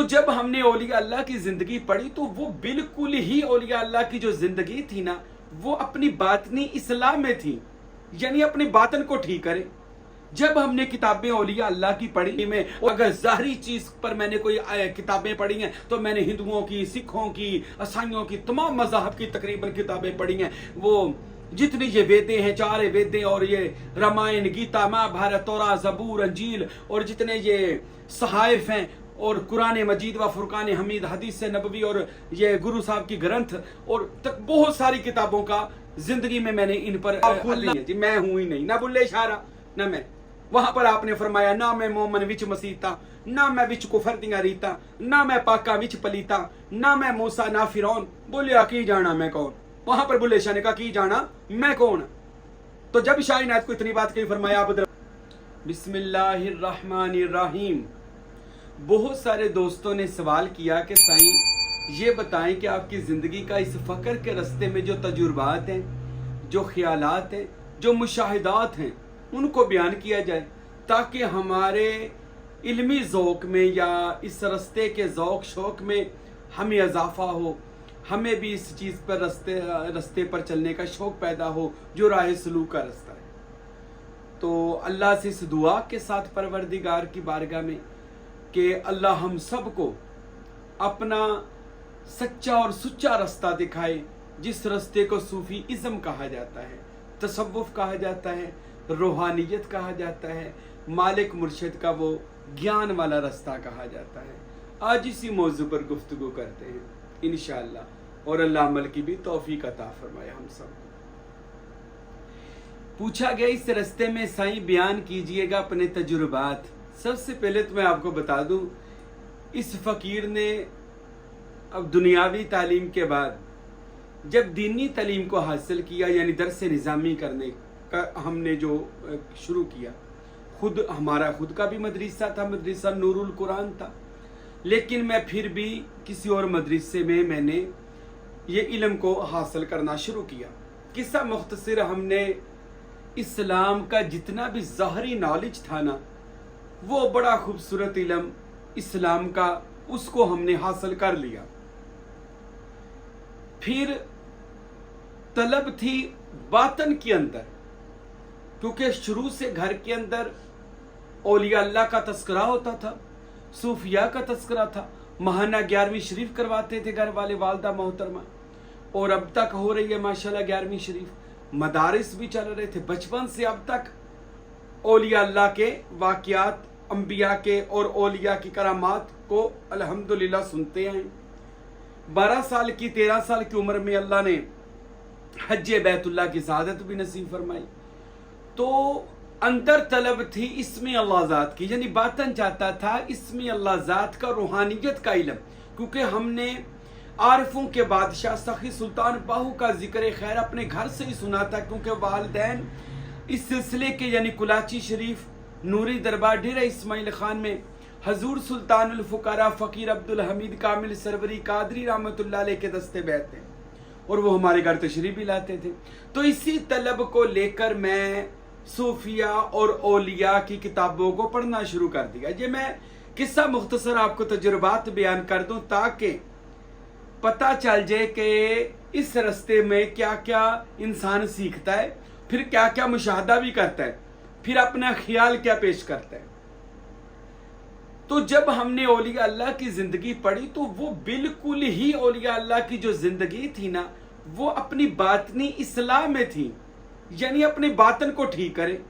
تو جب हमने औलिया अल्लाह की जिंदगी पढ़ी तो वो बिल्कुल ही औलिया अल्लाह की जो जिंदगी थी ना वो अपनी बातनी इस्लाम में थी, यानी अपने बातन को ठीक करे। जब हमने किताबें औलिया अल्लाह की पढ़ी में, अगर ज़ाहिरी चीज़ पर मैंने कोई किताबें पढ़ी हैं तो मैंने हिंदुओं की, सिखों की, ईसाइयों की, तमाम मज़ाहब की तकरीबन किताबें पढ़ी हैं। वो जितनी ये वेदें हैं, चार वेदें, और ये रामायण, गीता, महाभारत, तौरात, ज़बूर, अंजील, और जितने ये सहाइफ हैं, और कुरान मजीद व फुरकान हमीद, हदीस नबवी, और ये गुरु साहब की ग्रंथ, और तक बहुत सारी किताबों का जिंदगी में मैंने इन पर जी मैं हूं ही नहीं, ना बुल्ले इशारा ना मैं। वहां पर आपने फरमाया ना मैं मोमन विच मसीता, ना मैं विच कुफर दियां रीता, ना मैं पाका विच पलीता, ना मैं मूसा ना फिरौन। बोलिया की जाना मैं कौन। वहां पर बुल्ले शाह ने कहा की जाना मैं कौन। तो जब शाह इनायत को इतनी बात कही फरमाया आप बिस्मिल्लाहिर्रहमानिर्रहीम। बहुत सारे दोस्तों ने सवाल किया कि साईं ये बताएं कि आपकी ज़िंदगी का इस फ़क्र के रास्ते में जो तजुर्बात हैं, जो ख्यालात हैं, जो मुशाहिदात हैं, उनको बयान किया जाए ताकि हमारे इल्मी ज़ौक़ में या इस रास्ते के ज़ौक़ शौक़ में हमें इजाफ़ा हो, हमें भी इस चीज़ पर रास्ते पर चलने का शौक़ पैदा हो जो राह सलूक का रास्ता है। तो अल्लाह से इस दुआ के साथ परवरदिगार की बारगाह में कि अल्लाह हम सब को अपना सच्चा और सुच्चा रास्ता दिखाए, जिस रास्ते को सूफी इज़्म कहा जाता है, तसव्वुफ कहा जाता है, रूहानियत कहा जाता है, मालिक मुर्शिद का वो ज्ञान वाला रास्ता कहा जाता है। आज इसी मौजू पर गुफ्तगू करते हैं इंशाअल्लाह, और अल्लाह अमल की भी तौफीक अता फरमाए हम सब। पूछा गया इस रास्ते में साईं बयान कीजिएगा अपने तजुर्बात। सबसे पहले तो मैं आपको बता दूं, इस फ़कीर ने अब दुनियावी तालीम के बाद जब दीनी तालीम को हासिल किया, यानी दरस निज़ामी करने का हमने जो शुरू किया, हमारा खुद का भी मदरसा था, मदरसा नूरुल कुरान था, लेकिन मैं फिर भी किसी और मदरसे में मैंने ये इल्म को हासिल करना शुरू किया। किस्सा मुख्तसर, हमने इस्लाम का जितना भी ज़ाहरी नॉलेज था ना, वो बड़ा खूबसूरत इल्म इस्लाम का, उसको हमने हासिल कर लिया। फिर तलब थी बातन के अंदर, क्योंकि शुरू से घर के अंदर औलिया अल्लाह का तस्करा होता था, सूफिया का तस्करा था। महाना 11वीं शरीफ करवाते थे घर वाले, वालदा मोहतरमा, और अब तक हो रही है माशाल्लाह 11वीं शरीफ। मदारिस भी चल रहे थे। बचपन से अब तक औलिया अल्लाह के वाक़ियात, अंबिया के और औलिया की करामात को अल्हम्दुलिल्लाह सुनते हैं। 12 साल की 13 साल की उम्र में अल्लाह ने हज्जे बैतुल्लाह की सआदत भी नसीब फरमाई। तो अंदर तलब थी इसमें अल्लाह ज़ात की, यानी बातन चाहता था इसमें अल्लाह ज़ात का, रूहानियत का इल्म। क्योंकि हमने आरिफों के बादशाह सखी सुल्तान बाहू का जिक्र खैर अपने घर से ही सुना था, क्योंकि वालिदैन इस सिलसिले के, यानी कुलाची शरीफ नूरी दरबार डेरा इस्माइल खान में हजूर सुल्तानुल फुकारा फ़कीर अब्दुल हमीद कामिल सरवरी कादरी रहमतुल्लाह अलैह के दस्ते बैत थे, और वो हमारे घर तशरीफ भी लाते थे। तो इसी तलब को लेकर मैं सूफिया और औलिया की किताबों को पढ़ना शुरू कर दिया। ये मैं किस्सा मुख्तसर आपको तजुर्बात बयान कर दूं ताकि पता चल जाए कि इस रास्ते में क्या क्या इंसान सीखता है, फिर क्या क्या मुशाहदा भी करता है, फिर अपना ख्याल क्या पेश करता है। तो जब हमने औलिया अल्लाह की जिंदगी पढ़ी तो वो बिल्कुल ही औलिया अल्लाह की जो जिंदगी थी ना, वो अपनी बातनी इस्लाम में थी, यानी अपने बातन को ठीक करे।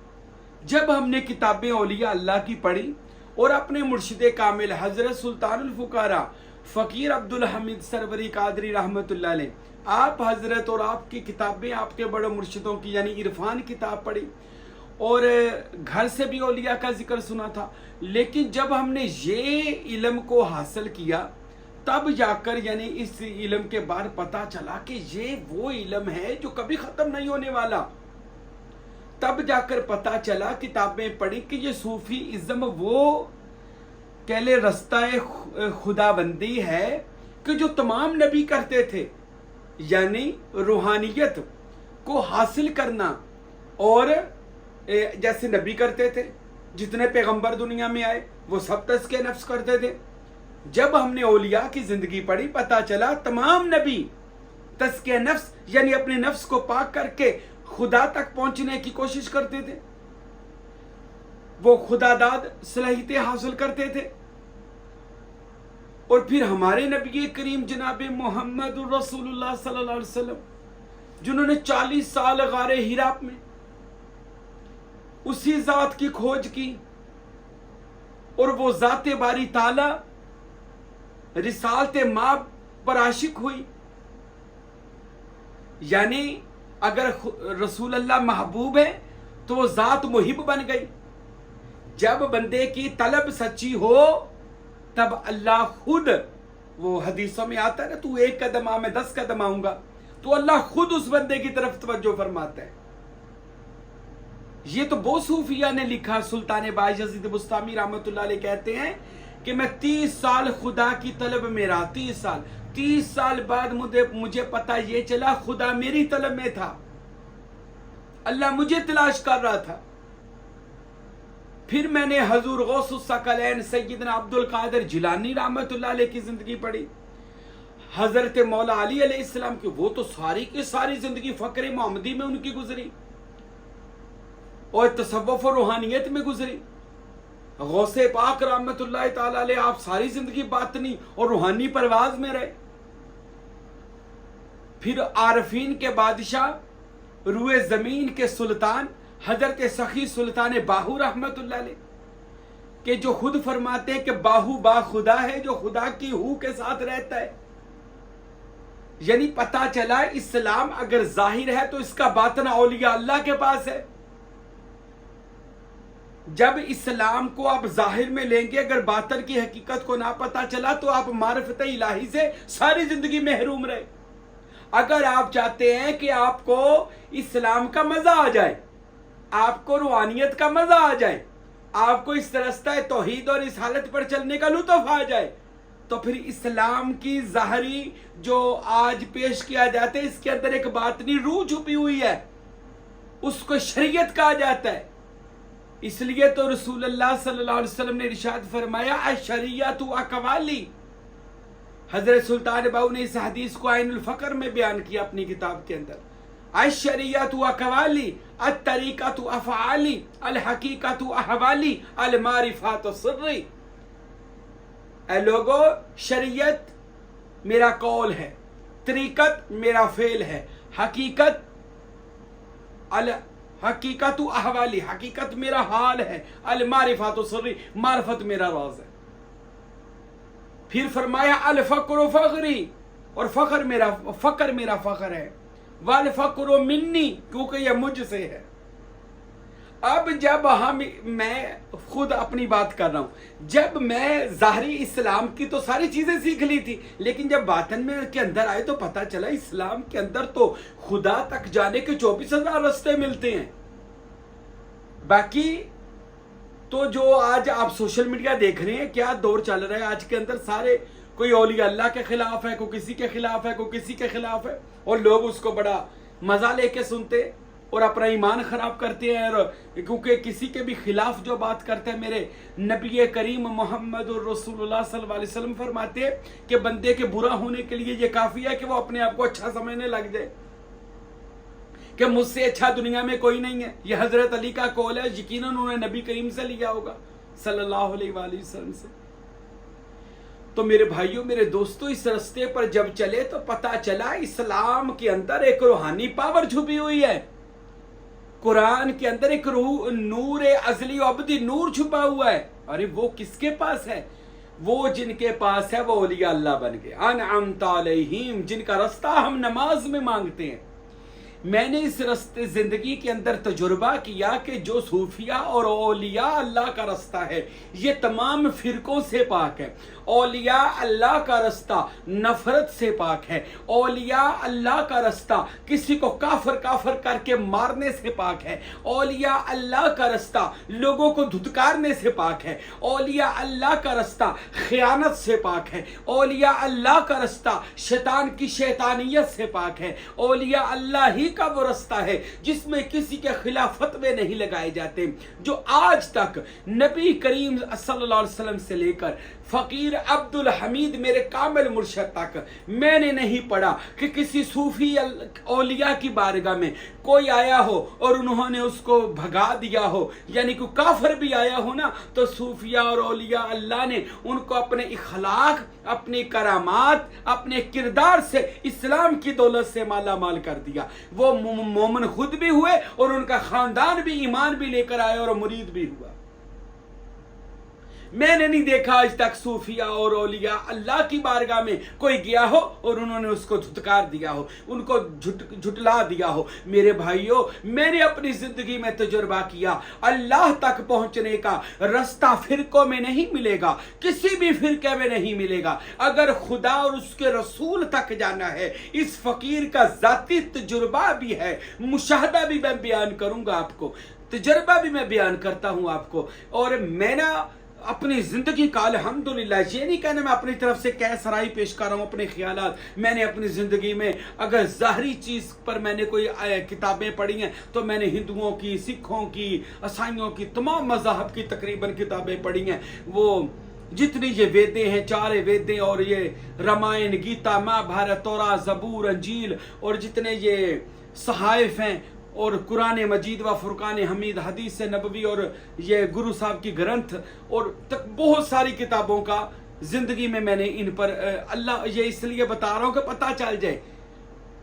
जब हमने किताबें औलिया अल्लाह की पढ़ी और अपने मुर्शिद कामिल हजरत सुल्तानुल फुकारा फ़कीर अब्दुल हमीद सरवरी कादरी रहमतुल्लाह अलैह, आप हजरत और आपकी किताबें, आपके बड़े मुर्शिदों की यानी इरफान किताब पढ़ी, और घर से भी औलिया का जिक्र सुना था। लेकिन जब हमने ये इल्म को हासिल किया तब जाकर, यानी इस इल्म के बाद पता चला कि ये वो इल्म है जो कभी ख़त्म नहीं होने वाला। तब जाकर पता चला, किताबें पढ़ी, कि ये सूफी इज़्म वो कहले रास्ता खुदाबंदी है कि जो तमाम नबी करते थे, यानी रूहानियत को हासिल करना। और जैसे नबी करते थे, जितने पैगंबर दुनिया में आए वो सब तज़किया नफ्स करते थे, جب ہم نے اولیاء کی زندگی پڑھی پتہ چلا تمام نبی تزکیہ نفس یعنی اپنے نفس کو پاک کر کے خدا تک پہنچنے کی کوشش کرتے تھے، وہ خدا داد صلاحیتیں حاصل کرتے تھے۔ اور پھر ہمارے نبی کریم جناب محمد رسول اللہ صلی اللہ علیہ وسلم جنہوں نے 40 سال غار حرا میں اسی ذات کی کھوج کی، اور وہ ذات باری تعالی رسالت ماں پر عاشق ہوئی، یعنی اگر رسول اللہ محبوب ہے تو وہ ذات محب بن گئی۔ جب بندے کی طلب سچی ہو تب اللہ خود، وہ حدیثوں میں آتا ہے نا، تو 1 قدم آ میں 10 قدم آؤں گا، تو اللہ خود اس بندے کی طرف توجہ فرماتا ہے۔ یہ تو بہت صوفیہ نے لکھا۔ سلطان بایزید بسطامی رحمۃ اللہ علیہ کہتے ہیں کہ میں 30 سال خدا کی طلب میں رہا، 30 سال بعد مجھے پتہ یہ چلا خدا میری طلب میں تھا، اللہ مجھے تلاش کر رہا تھا۔ پھر میں نے حضور غوث الثقلین سیدنا عبد القادر جیلانی رحمۃ اللہ علیہ کی زندگی پڑھی، حضرت مولا علی علیہ السلام کی، وہ تو ساری کی ساری زندگی فقر محمدی میں ان کی گزری اور تصوف و روحانیت میں گزری۔ غوث پاک رحمت اللہ تعالی علیہ آپ ساری زندگی باطنی اور روحانی پرواز میں رہے۔ پھر عارفین کے بادشاہ، روئے زمین کے سلطان حضرت سخی سلطان باہو رحمت اللہ علیہ کہ جو خود فرماتے ہیں کہ باہو با خدا ہے، جو خدا کی ہو کے ساتھ رہتا ہے۔ یعنی پتہ چلا اسلام اگر ظاہر ہے تو اس کا باطن اولیاء اللہ کے پاس ہے۔ جب اسلام کو آپ ظاہر میں لیں گے، اگر باطن کی حقیقت کو نہ پتہ چلا تو آپ معرفت الہی سے ساری زندگی محروم رہے۔ اگر آپ چاہتے ہیں کہ آپ کو اسلام کا مزہ آ جائے، آپ کو روحانیت کا مزہ آ جائے، آپ کو اس رستہ توحید اور اس حالت پر چلنے کا لطف آ جائے، تو پھر اسلام کی ظاہری جو آج پیش کیا جاتا ہے اس کے اندر ایک باطنی روح چھپی ہوئی ہے، اس کو شریعت کہا جاتا ہے۔ اس لیے تو رسول اللہ صلی اللہ علیہ وسلم نے ارشاد فرمایا الشریعۃ اقوالی۔ حضرت سلطان باہو نے اس حدیث کو عین الفقر میں بیان کیا اپنی کتاب کے اندر، الشریعۃ اقوالی الطریقۃ افعالی الحقیقۃ احوالی المعرفۃ سری۔ اے لوگو، شریعت میرا قول ہے، طریقت میرا فعل ہے، حقیقت احوالی، حقیقت میرا حال ہے، المعرفۃ سری، معرفت میرا راز ہے۔ پھر فرمایا الفقر فقری، اور فقر میرا فخر ہے، والفقر منی، کیونکہ یہ مجھ سے ہے۔ اب جب میں خود اپنی بات کر رہا ہوں، جب میں ظاہری اسلام کی تو ساری چیزیں سیکھ لی تھی، لیکن جب باطن میں کے اندر آئے تو پتہ چلا اسلام کے اندر تو خدا تک جانے کے 24,000 راستے ملتے ہیں۔ باقی تو جو آج آپ سوشل میڈیا دیکھ رہے ہیں، کیا دور چل رہا ہے آج کے اندر، سارے کوئی اولیاء اللہ کے خلاف ہے، کوئی کسی کے خلاف ہے، کوئی کسی کے خلاف ہے، اور لوگ اس کو بڑا مزہ لے کے سنتے اور اپنا ایمان خراب کرتے ہیں، اور کیونکہ کسی کے بھی خلاف جو بات کرتے ہیں، میرے نبی کریم محمد الرسول اللہ صلی اللہ علیہ وسلم فرماتے ہیں کہ بندے کے برا ہونے کے لیے یہ کافی ہے کہ وہ اپنے آپ کو اچھا سمجھنے لگ جائے کہ مجھ سے اچھا دنیا میں کوئی نہیں ہے۔ یہ حضرت علی کا قول ہے، یقیناً انہوں نے نبی کریم سے لیا ہوگا صلی اللہ علیہ وآلہ وسلم سے۔ تو میرے بھائیوں، میرے دوستوں، اس رستے پر جب چلے تو پتہ چلا اسلام کے اندر ایک روحانی پاور چھپی ہوئی ہے، قرآن کے اندر ایک نور ازلی و ابدی نور چھپا ہوا ہے۔ ارے وہ کس کے پاس ہے؟ وہ جن کے پاس ہے وہ اولیاء اللہ بن گئے، انعمت علیہم، جن کا رستہ ہم نماز میں مانگتے ہیں۔ میں نے اس رستے زندگی کے اندر تجربہ کیا کہ جو صوفیہ اور اولیاء اللہ کا رستہ ہے یہ تمام فرقوں سے پاک ہے۔ اولیاء اللہ کا رستہ نفرت سے پاک ہے، اولیاء اللہ کا رستہ کسی کو کافر کر کے مارنے سے پاک ہے، اولیاء اللہ کا رستہ لوگوں کو دھتکارنے سے پاک ہے، اولیاء اللہ کا رستہ خیانت سے پاک ہے، اولیاء اللہ کا رستہ شیطان کی شیطانیت سے پاک ہے، اولیاء اللہ ہی का वो रास्ता है जिसमें किसी के खिलाफ फतवे नहीं लगाए जाते, जो आज तक नबी करीम सल्लल्लाहु अलैहि वसल्लम से लेकर फकीर अब्दुल हमीद मेरे कामिल मुर्शद तक मैंने नहीं पढ़ा कि किसी सूफी औलिया की बारगाह में कोई आया हो और उन्होंने उसको भगा दिया हो, यानी कि काफिर भी आया हो ना, तो सूफिया और औलिया अल्लाह ने उनको अपने इखलाक, अपनी करामात, अपने किरदार से इस्लाम की दौलत से माला माल कर दिया। वो मोमिन खुद भी हुए और उनका खानदान भी ईमान भी लेकर आया और मुरीद भी हुआ। मैंने नहीं देखा आज तक सूफिया और औलिया अल्लाह की बारगाह में कोई गया हो और उन्होंने उसको धुतकार दिया हो, उनको झुटला दिया हो। मेरे भाइयों, मैंने अपनी जिंदगी में तजुर्बा किया, अल्लाह तक पहुंचने का रास्ता फिरकों में नहीं मिलेगा, किसी भी फिरके में नहीं मिलेगा। अगर खुदा और उसके रसूल तक जाना है, इस फकीर का जाती तजुर्बा भी है, मुशाहदा भी मैं बयान करूंगा आपको, तजुर्बा भी मैं बयान करता हूं आपको। और मैं ना अपनी जिंदगी का अल्हम्दुलिल्लाह, ये नहीं कहना मैं अपनी तरफ से कह सराई पेश कर रहा हूँ अपने ख्यालात। मैंने अपनी जिंदगी में अगर ज़ाहरी चीज़ पर मैंने कोई किताबें पढ़ी हैं तो मैंने हिंदुओं की, सिखों की, ईसाइयों की, तमाम मज़ाहब की तकरीबन किताबें पढ़ी हैं। वो जितनी ये वेदें हैं, चारे वेदें, और ये रामायण, गीता, महाभारत, तौरा, जबूर, अंजील, और जितने ये सहाइफ हैं, और कुरान मजीद व फुरकान हमीद, हदीस नबवी, और ये गुरु साहब की ग्रंथ, और तक बहुत सारी किताबों का जिंदगी में मैंने इन पर अल्लाह ये इसलिए बता रहा हूँ कि पता चल जाए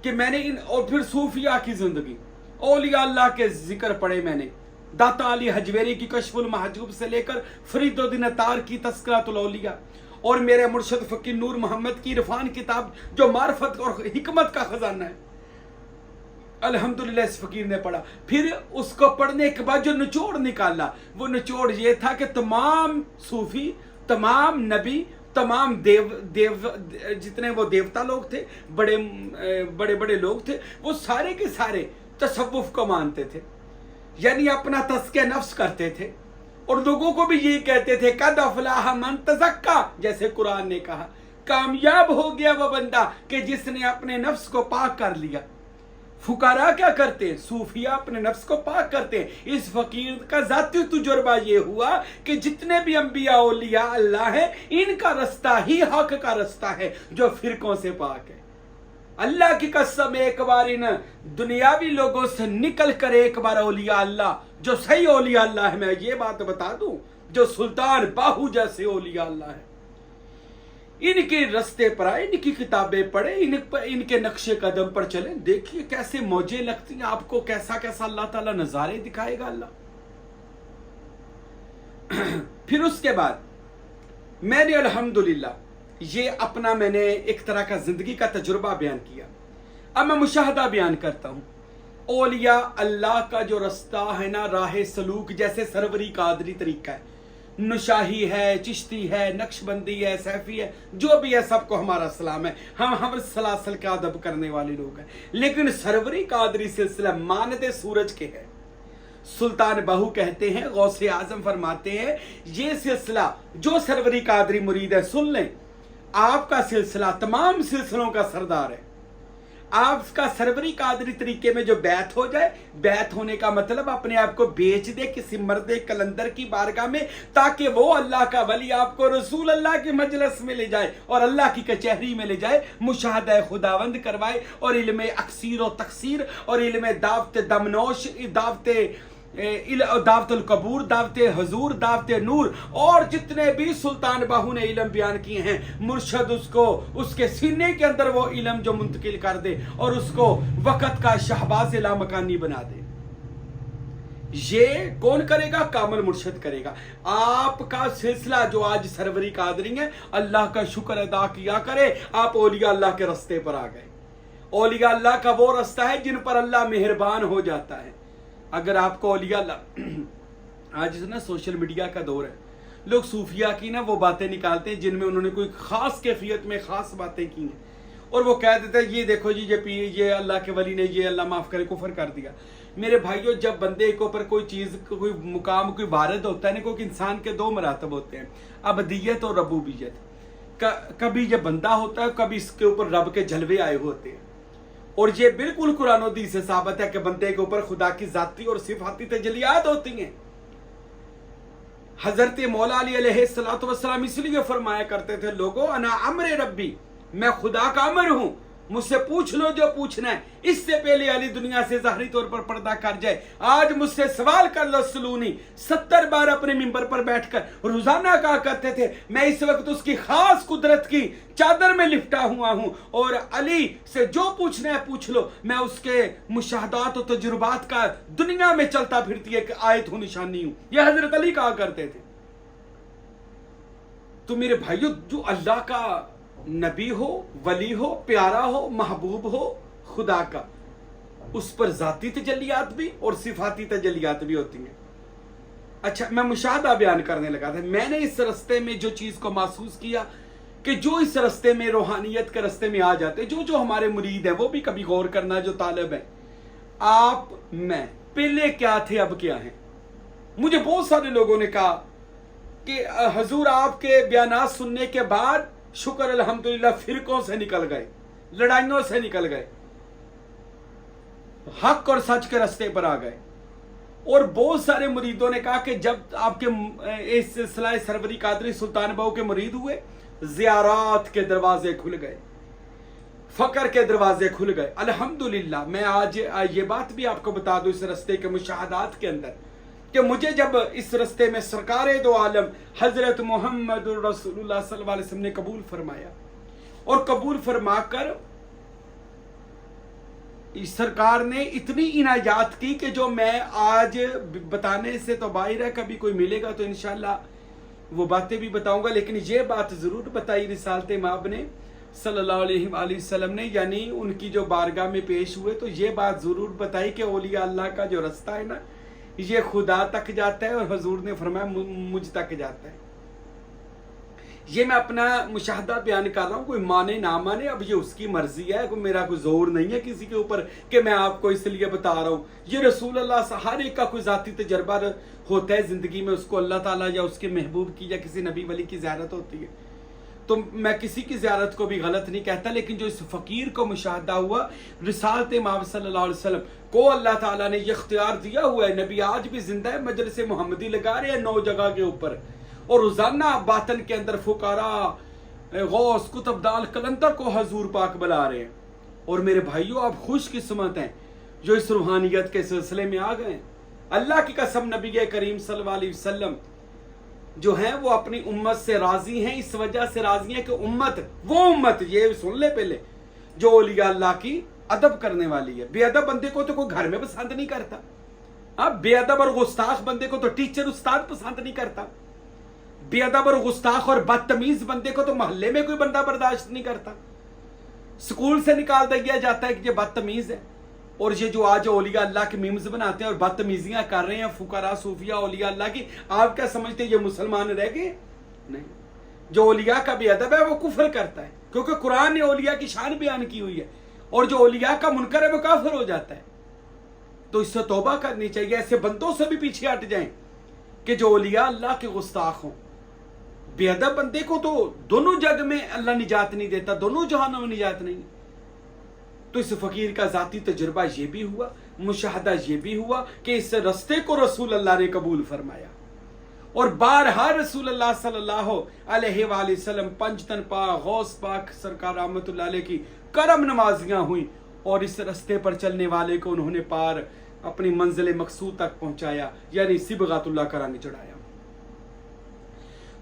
कि मैंने इन, और फिर सूफिया की जिंदगी, औलिया अल्लाह के जिक्र पढ़े मैंने, दाता अली हजवेरी की कशफुल महजूब से लेकर फरीदुद्दीन अतार की तस्करातुल औलिया, और मेरे मुर्शद फकीर नूर मोहम्मद की इरफान किताब जो मार्फत और हिकमत का खजाना है, अल्हम्दुलिल्लाह इस फकीर ने पढ़ा। फिर उसको पढ़ने के बाद जो निचोड़ निकाला, वो निचोड़ ये था कि तमाम सूफी, तमाम नबी, तमाम देव जितने वो देवता लोग थे, बड़े बड़े लोग थे, वो सारे के सारे तसव्वुफ को मानते थे, यानी अपना तस्के नफ्स करते थे, और लोगों को भी यही कहते थे कद अफलाह मन तज़क्का, जैसे कुरान ने कहा, कामयाब हो गया वो बंदा कि जिसने अपने नफ्स को पाक कर लिया। फुकारा क्या करते हैं? सूफिया अपने नफ्स को पाक करते हैं। इस फकीर का जाती तजुर्बा ये हुआ कि जितने भी अंबिया औलिया अल्लाह है, इनका रास्ता ही हक का रास्ता है जो फिरकों से पाक है। अल्लाह की कसम, एक बार इन दुनियावी लोगों से निकल कर एक बार औलिया अल्लाह, जो सही औलिया अल्लाह है, मैं ये बात बता दूं, जो सुल्तान बाहू जैसे औलिया अल्लाह है, इनके रास्ते पर आए, इनकी किताबें पढ़े, इनके नक्शे कदम पर चले, देखिए कैसे मौजें लगती हैं आपको, कैसा कैसा अल्लाह ताला नजारे दिखाएगा अल्लाह। फिर उसके बाद मैंने अल्हम्दुलिल्लाह ये अपना मैंने एक तरह का जिंदगी का तजुर्बा बयान किया। अब मैं मुशाहदा बयान करता हूं। औलिया अल्लाह का जो रास्ता है ना, राह सलूक, जैसे सरवरी कादरी तरीका है, नुशाही है, चिश्ती है, नक्शबंदी है, सैफी है, जो भी है सबको हमारा सलाम है, हम सलासल का अदब करने वाले लोग हैं। लेकिन सरवरी कादरी सिलसिला मानते सूरज के है। सुल्तान बाहू कहते हैं, गौसे आजम फरमाते हैं, ये सिलसिला जो सरवरी कादरी मुरीद है सुन लें, आपका सिलसिला तमाम सिलसिलों का सरदार है। आपका सरवरी कादरी तरीके में जो बैत हो जाए, बैत होने का मतलब अपने आप को बेच दे किसी मर्दे कलंदर की बारगाह में, ताकि वो अल्लाह का वली आपको रसूल अल्लाह की मजलिस में ले जाए और अल्लाह की कचहरी में ले जाए, मुशाहदा खुदावंद करवाए, और इल्म अक्सीर और तकसीर, और इल्म दावत दमनोश, दावतुल कबूर, दावत हजूर, दावत नूर, और जितने भी सुल्तान बाहू ने इल्म बयान किए हैं, मुर्शद उसको उसके सीने के अंदर वो इल्म जो मुंतकिल कर दे और उसको वक़्त का शहबाज लामकानी बना दे। ये कौन करेगा? कामिल मुर्शद करेगा। आपका सिलसिला जो आज सरवरी कादरी है, अल्लाह का शुक्र अदा किया करे, आप औलिया अल्लाह के रास्ते पर आ गए। औलिया अल्लाह का वो रास्ता है जिन पर अल्लाह मेहरबान हो जाता है। अगर आपको औलिया अल्लाह, आज ना सोशल मीडिया का दौर है, लोग सूफिया की ना वो बातें निकालते हैं जिनमें उन्होंने कोई खास कैफियत में खास बातें की हैं, और वो कह देते हैं ये देखो जी, ये अल्लाह के वली ने ये अल्लाह माफ करे कुफर कर दिया। मेरे भाइयों, जब बंदे के ऊपर कोई चीज, कोई मुकाम, कोई वारद होता है ना, कोई इंसान के दो मरातब होते हैं, अबदियत और रबूबियत। कभी ये बंदा होता है, कभी इसके ऊपर रब के जलवे आए होते हैं। और ये बिल्कुल कुरान और हदीस से साबित है कि बंदे के ऊपर खुदा की जाती और सिफाती तजलियात होती हैं। हजरत मौला अली अलैहिस्सलातु वस्सलाम इसलिए फरमाया करते थे, लोगों अना अमरे रब्बी, मैं खुदा का अमर हूं, मुझसे पूछ लो जो पूछना है। इससे पहले अली दुनिया से ज़ाहरी तौर पर पर्दा कर जाए, आज मुझसे सवाल कर लो सलूनी। 70 बार अपने मिंबर पर बैठकर रोजाना कहा करते थे, मैं इस वक्त उसकी खास कुदरत की चादर में लिपटा हुआ हूं और अली से जो पूछना है पूछ लो, मैं उसके मुशाहदात और तजुर्बात का दुनिया में चलता फिरती एक आयत हूं, निशानी हूं। यह हजरत अली कहा करते थे। तो मेरे भाइयों, जो अल्लाह का नबी हो, वली हो, प्यारा हो, महबूब हो खुदा का, उस पर जाती तजल्लियात भी और सिफाती तजल्लियात भी होती हैं। अच्छा, मैं मुशाहदा बयान करने लगा था। मैंने इस रस्ते में जो चीज को महसूस किया कि जो इस रस्ते में, रूहानियत के रस्ते में आ जाते, जो हमारे मुरीद हैं, वो भी कभी गौर करना, जो तालिब है, आप मैं पहले क्या थे अब क्या हैं। मुझे बहुत सारे लोगों ने कहा कि हजूर आपके बयानात सुनने के बाद शुक्र अल्हम्दुलिल्लाह फिरकों से निकल गए, लड़ाइयों से निकल गए, हक और सच के रास्ते पर आ गए। और बहुत सारे मुरीदों ने कहा कि जब आपके इस सिलसिला सरवरी कादरी सुल्तान बहू के मुरीद हुए, ज़ियारात के दरवाजे खुल गए, फकर के दरवाजे खुल गए। अल्हम्दुलिल्लाह मैं आज ये बात भी आपको बता दूं इस रस्ते के मुशाहदात के अंदर कि मुझे जब इस रस्ते में सरकारे दो आलम हजरत मोहम्मद रसूलुल्लाह सल्लल्लाहु अलैहि वसल्लम ने कबूल फरमाया और कबूल फरमाकर इस सरकार ने इतनी इनायत की कि जो मैं आज बताने से तो बाहर है, कभी कोई मिलेगा तो इंशाल्लाह वो बातें भी बताऊंगा। लेकिन ये बात जरूर बताई रिसालते माब ने सल्लल्लाहु अलैहि वसल्लम ने, यानी उनकी जो बारगाह में पेश हुए, तो ये बात जरूर बताई कि औलिया अल्लाह का जो रास्ता है ना, ये खुदा तक जाता है और हजूर ने फरमाया मुझ तक जाता है। ये मैं अपना मुशाहदा बयान कर रहा हूं, कोई माने ना माने, अब ये उसकी मर्जी है, कोई मेरा कोई जोर नहीं है किसी के ऊपर कि मैं आपको इसलिए बता रहा हूं। ये रसूल अल्लाह से हर एक का कोई जाती तजर्बा होता है जिंदगी में, उसको अल्लाह ताला या उसके महबूब की या किसी नबी वली की ज़ियारत होती है। तो मैं किसी की ज़ियारत को भी गलत नहीं कहता, लेकिन जो इस फकीर को मुशाहदा हुआ, रिसालत इमाम सल्लल्लाहु अलैहि वसल्लम को अल्लाह ताला ने ये इख्तियार दिया हुआ है। नबी आज भी जिंदा है, मजलिस मोहम्मदी लगा रहे हैं 9 जगह के ऊपर, और रोजाना बातन के अंदर फुकारा गौस कुतुबदाल कलंदर को हजूर पाक बुला रहे हैं। और मेरे भाइयों, आप खुशकिस्मत हैं जो इस रूहानियत के सिलसिले में आ गए। अल्लाह की कसम, नबी करीम सल्लल्लाहु अलैहि वसल्लम जो है वो अपनी उम्मत से राजी हैं। इस वजह से राजी हैं कि वो उम्मत, ये सुन ले पहले, जो औलिया अल्लाह की अदब करने वाली है। बेअदब बंदे को तो कोई घर में पसंद नहीं करता, अब बेअदब और गुस्ताख बंदे को तो टीचर उस्ताद पसंद नहीं करता, बेअदब और गुस्ताख और बदतमीज बंदे को तो मोहल्ले में कोई बंदा बर्दाश्त नहीं करता, स्कूल से निकाल दिया जाता है कि ये बदतमीज है। और ये जो आज औलिया अल्लाह के मीम्स बनाते हैं और बदतमीजियां कर रहे हैं फुकरा सूफिया औलिया अल्लाह की, आप क्या समझते हैं ये मुसलमान रह गए? नहीं, जो औलिया का बेअदब है वो कुफर करता है, क्योंकि कुरान ने औलिया की शान बयान की हुई है, और जो औलिया का मुनकर है वो काफिर हो जाता है। तो इससे तौबा करनी चाहिए, ऐसे बंदों से भी पीछे हट जाएं कि जो औलिया अल्लाह के गुस्ताख हों। बेअदब बंदे को तो दोनों जग में अल्लाह निजात नहीं देता, दोनों जहानों में निजात नहीं। तो इस फकीर का जाती तजुर्बा ये भी हुआ, मुशाहदा ये भी हुआ कि इस रस्ते को रसूल अल्लाह ने कबूल फरमाया। और बारहा रसूल अल्लाह सल्लल्लाहु अलैहि वसल्लम पंजतन पाक गौस पाक सरकार रहमतुल्लाह अलैह की करम नमाजियां हुई और इस रस्ते पर चलने वाले को उन्होंने पार अपनी मंजिल मकसूद तक पहुंचाया, यानी सिबगातुल्लाह करानी चढ़ाया।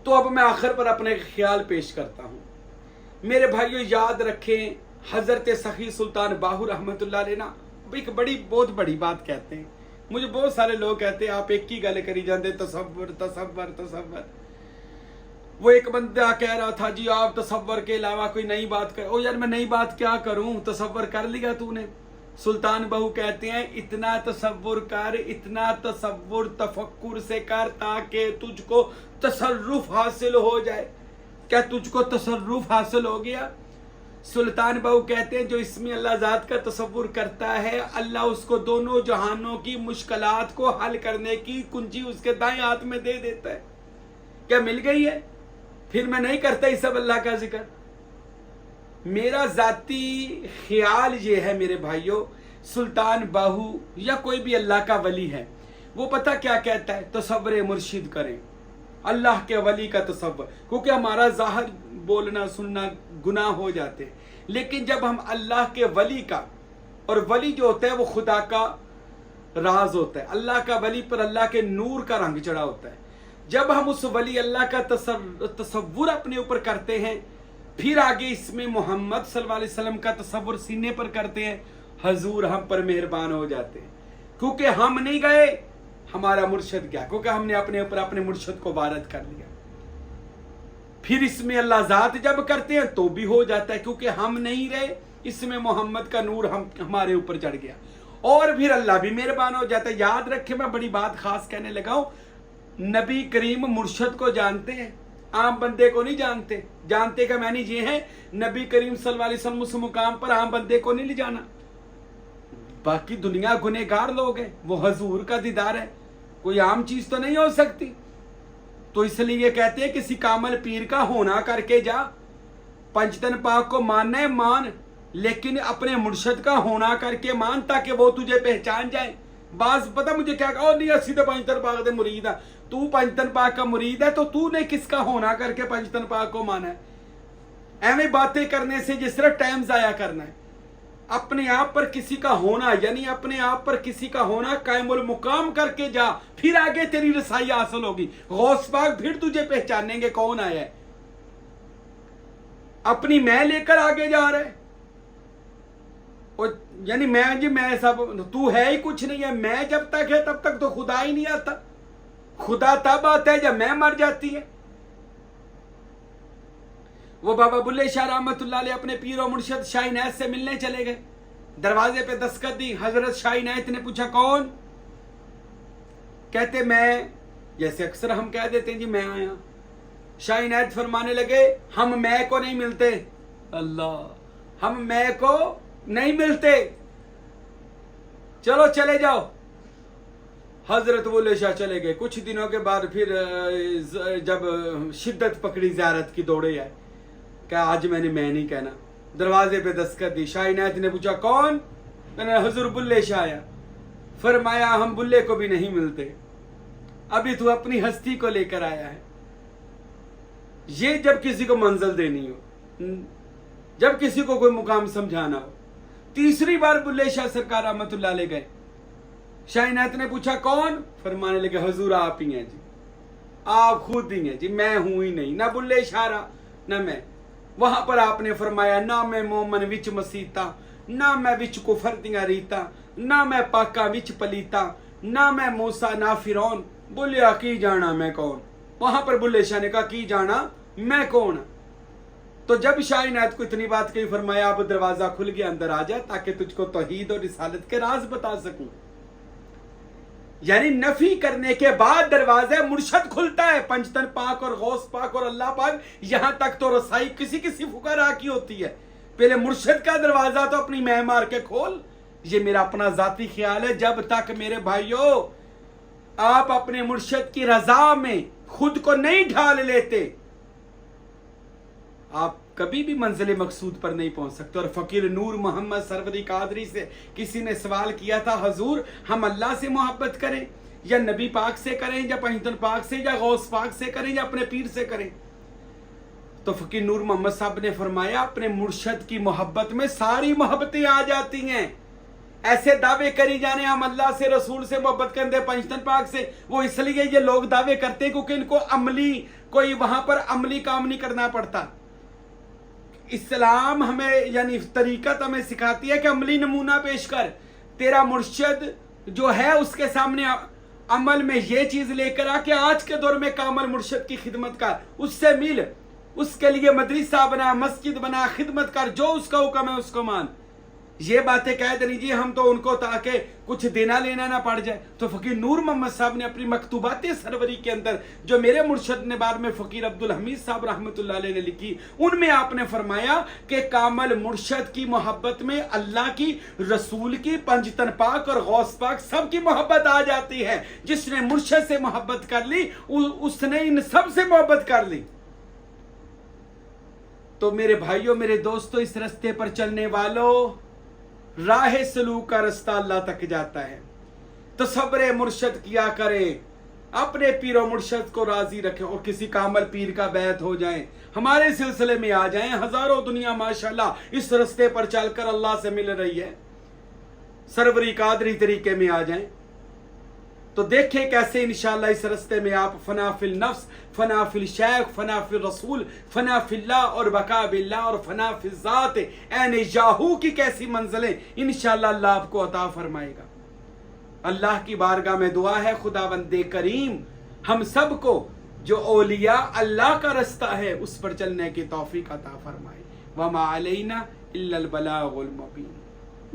तो अब मैं आखिर पर अपने ख्याल पेश करता हूं। मेरे भाइयों, याद रखें, हजरत सखी सुल्तान बाहू रहमतुल्लाह अलैह ना एक बहुत बड़ी बात कहते हैं। मुझे बहुत सारे लोग कहते हैं आप एक ही गल करी जाते, तसव्वुर तसव्वुर तसव्वुर। वो एक बंदा कह रहा था जी आप तसव्वुर के अलावा कोई नई बात कर। ओ यार, मैं नई बात क्या करूं, तसव्वुर कर लिया तूने। सुल्तान बहू कहते हैं इतना तसव्वुर कर, इतना तसव्वुर तफक्कुर से कर ताकि तुझको तसर्रुफ हासिल हो जाए। क्या तुझको तसर्रुफ हासिल हो गया? सुल्तान बहू कहते हैं जो इसमें अल्लाह ज़ात का तसव्वुर करता है, अल्लाह उसको दोनों जहानों की मुश्किलात को हल करने की कुंजी उसके दाएं हाथ में दे देता है। क्या मिल गई है? फिर मैं नहीं करता ये सब अल्लाह का जिक्र। मेरा ज़ाती ख्याल ये है मेरे भाइयों, सुल्तान बाहू या कोई भी अल्लाह का वली है, वो पता क्या कहता है, तसव्वुर मुर्शिद करें, अल्लाह के वली का तसव्वुर, क्योंकि हमारा ज़ाहिर बोलना सुनना गुनाह हो जाते हैं। लेकिन जब हम अल्लाह के वली का, और वली जो होता है वो खुदा का राज होता है, अल्लाह का वली पर अल्लाह के नूर का रंग चढ़ा होता है, जब हम उस वली अल्लाह का तसव्वुर अपने ऊपर करते हैं, फिर आगे इसमें मोहम्मद सल्लल्लाहु अलैहि वसल्लम का तसव्वुर सीने पर करते हैं, हजूर हम पर मेहरबान हो जाते हैं। क्योंकि हम नहीं गए, हमारा मुर्शद गया, क्योंकि हमने अपने ऊपर अपने मुर्शद को वारद कर लिया। फिर इसमें अल्लाह ज़ात जब करते हैं तो भी हो जाता है, क्योंकि हम नहीं रहे, इसमें मोहम्मद का नूर हमारे ऊपर चढ़ गया, और फिर अल्लाह भी मेहरबान हो जाता है। याद रखे, मैं बड़ी बात खास कहने लगा हूं, नबी करीम मुर्शद को जानते हैं, आम बंदे को नहीं जानते। जानते का मैंने ये है, नबी करीम सल्लल्लाहु अलैहि वसल्लम उस मुकाम पर आम बंदे को नहीं ले जाना। बाकी दुनिया गुनहगार लोग हैं, वो हजूर का दीदार है, कोई आम चीज तो नहीं हो सकती। तो इसलिए कहते हैं किसी कामल पीर का होना करके जा, पंचतन पाक को मानना है मान, लेकिन अपने मुर्शद का होना करके मान, ताकि वो तुझे पहचान जाए। बाज पता मुझे क्या कहा, नहीं असी तो पंचतन पाक दे मुरीद है, तू पंचतन पाक का मुरीद है तो तूने किसका होना करके पंचतन पाक को माना है। एवं बातें करने से जिस तरह टाइम जाया करना है, अपने आप पर किसी का होना, यानी अपने आप पर किसी का होना कायमुल मुकाम करके जा, फिर आगे तेरी रसाई हासिल होगी। गौस पाक फिर तुझे पहचानेंगे कौन आया है। अपनी मैं लेकर आगे जा रहा है, और यानी मैं जी मैं सब, तू है ही कुछ नहीं है। मैं जब तक है तब तक तो खुदा ही नहीं आता, खुदा तब आता है जब मैं मर जाती है। वो बाबा बुल्ले शाह रहमतुल्लाह अलैह अपने पीर और मुर्शिद शाह इनायत से मिलने चले गए, दरवाजे पे दस्तक दी, हजरत शाह इनायत ने पूछा कौन? कहते मैं, जैसे अक्सर हम कह देते हैं जी मैं आया। शाह इनायत फरमाने लगे, हम मैं को नहीं मिलते, अल्लाह, हम मैं को नहीं मिलते, चलो चले जाओ। हजरत बुल्ले शाह चले गए। कुछ दिनों के बाद फिर जब शिद्दत पकड़ी ज़ियारत की, दौड़े आए, क्या आज मैंने मैं नहीं कहना। दरवाजे पे दस्तक दी, शाह इनायत ने पूछा कौन? मैंने हुजूर बुल्ले शाह आया। फरमाया हम बुल्ले को भी नहीं मिलते, अभी तू अपनी हस्ती को लेकर आया है। ये जब किसी को मंजिल देनी हो, जब किसी को कोई मुकाम समझाना हो। तीसरी बार बुल्ले शाह सरकार रहमतुल्लाह अलैह गए, शाह इनायत ने पूछा कौन? फरमाने लगे हुजूर आप ही हैं जी, आप खुद ही हैं जी, मैं हूं ही नहीं, ना बुल्ले शाह रहा ना मैं। वहां पर आपने फरमाया ना मैं मोमन विच मसीता, ना मैं विच कुफर दियां रीता, ना मैं पाका विच पलीता, ना मैं मूसा ना फिरौन। बोलिया की जाना मैं कौन? वहां पर बुल्ले शाह ने कहा की जाना मैं कौन? तो जब शाह इनायत को इतनी बात कही, फरमाया अब दरवाजा खुल गया, अंदर आ जा, ताकि तुझको तौहीद और रिसालत के राज बता सकूं। यानी नफी करने के बाद दरवाजा मुर्शद खुलता है। पंचतन पाक और गौस पाक और अल्लाह पाक, यहां तक तो रसाई किसी किसी फुकरा की होती है, पहले मुर्शद का दरवाजा तो अपनी मैं मार के खोल। ये मेरा अपना जाती ख्याल है। जब तक मेरे भाइयों आप अपने मुर्शद की रजा में खुद को नहीं ढाल लेते, आप कभी भी मंजिल मकसूद पर नहीं पहुंच सकते। और फकीर नूर मोहम्मद सरवरी कादरी से किसी ने सवाल किया था, हजूर हम अल्लाह से मोहब्बत करें या नबी पाक से करें या पंचतन पाक से या गौस पाक से करें या अपने पीर से करें? तो फकीर नूर मोहम्मद साहब ने फरमाया अपने मुर्शद की मोहब्बत में सारी मोहब्बतें आ जाती हैं। ऐसे दावे करी जाने हम अल्लाह से रसूल से मोहब्बत करते पंचतन पाक से, वो इसलिए ये लोग दावे करते हैं क्योंकि इनको अमली कोई वहां पर अमली काम नहीं करना पड़ता। इस्लाम हमें यानी तरीकत हमें सिखाती है कि अमली नमूना पेश कर। तेरा मुर्शिद जो है उसके सामने अमल में ये चीज लेकर आ कि आज के दौर में कामल मुर्शिद की खिदमत कर, उससे मिल, उसके लिए मदरसा बना, मस्जिद बना, खिदमत कर, जो उसका हुक्म है उसको मान। ये बातें कह देनी जी हम तो उनको ताकि कुछ देना लेना ना पड़ जाए। तो फकीर नूर मोहम्मद साहब ने अपनी मकतूबात सरवरी के अंदर, जो मेरे मुर्शद ने बाद में फकीर अब्दुल हमीद साहब रहमतुल्लाह अलैह ने लिखी, उनमें आपने फरमाया कि कामल मुर्शद की मोहब्बत में अल्लाह की, रसूल की, पंचतन पाक और गौस पाक सब की मोहब्बत आ जाती है। जिसने मुर्शद से मोहब्बत कर ली उसने इन सब से मोहब्बत कर ली। تو میرے بھائیوں میرے دوستوں اس رستے پر چلنے والوں راہ سلوک کا رستہ اللہ تک جاتا ہے. تصور مرشد کیا کریں, اپنے پیر و مرشد کو راضی رکھیں اور کسی کامل پیر کا بیعت ہو جائیں, ہمارے سلسلے میں آ جائیں. ہزاروں دنیا ماشاءاللہ اس رستے پر چل کر اللہ سے مل رہی ہے, سروری قادری طریقے میں آ جائیں تو دیکھیں کیسے انشاءاللہ اس رستے میں آپ فنا فی النفس, فنا فی الشیخ, فنا فی الرسول, فنا فی اللہ اور بقا باللہ اور فنا فی الذات عین یاہو کی کیسی منزلیں انشاءاللہ اللہ آپ کو عطا فرمائے گا. اللہ کی بارگاہ میں دعا ہے خداوند کریم ہم سب کو جو اولیاء اللہ کا رستہ ہے اس پر چلنے کی توفیق عطا فرمائے. وما علینا الا البلاغ المبین.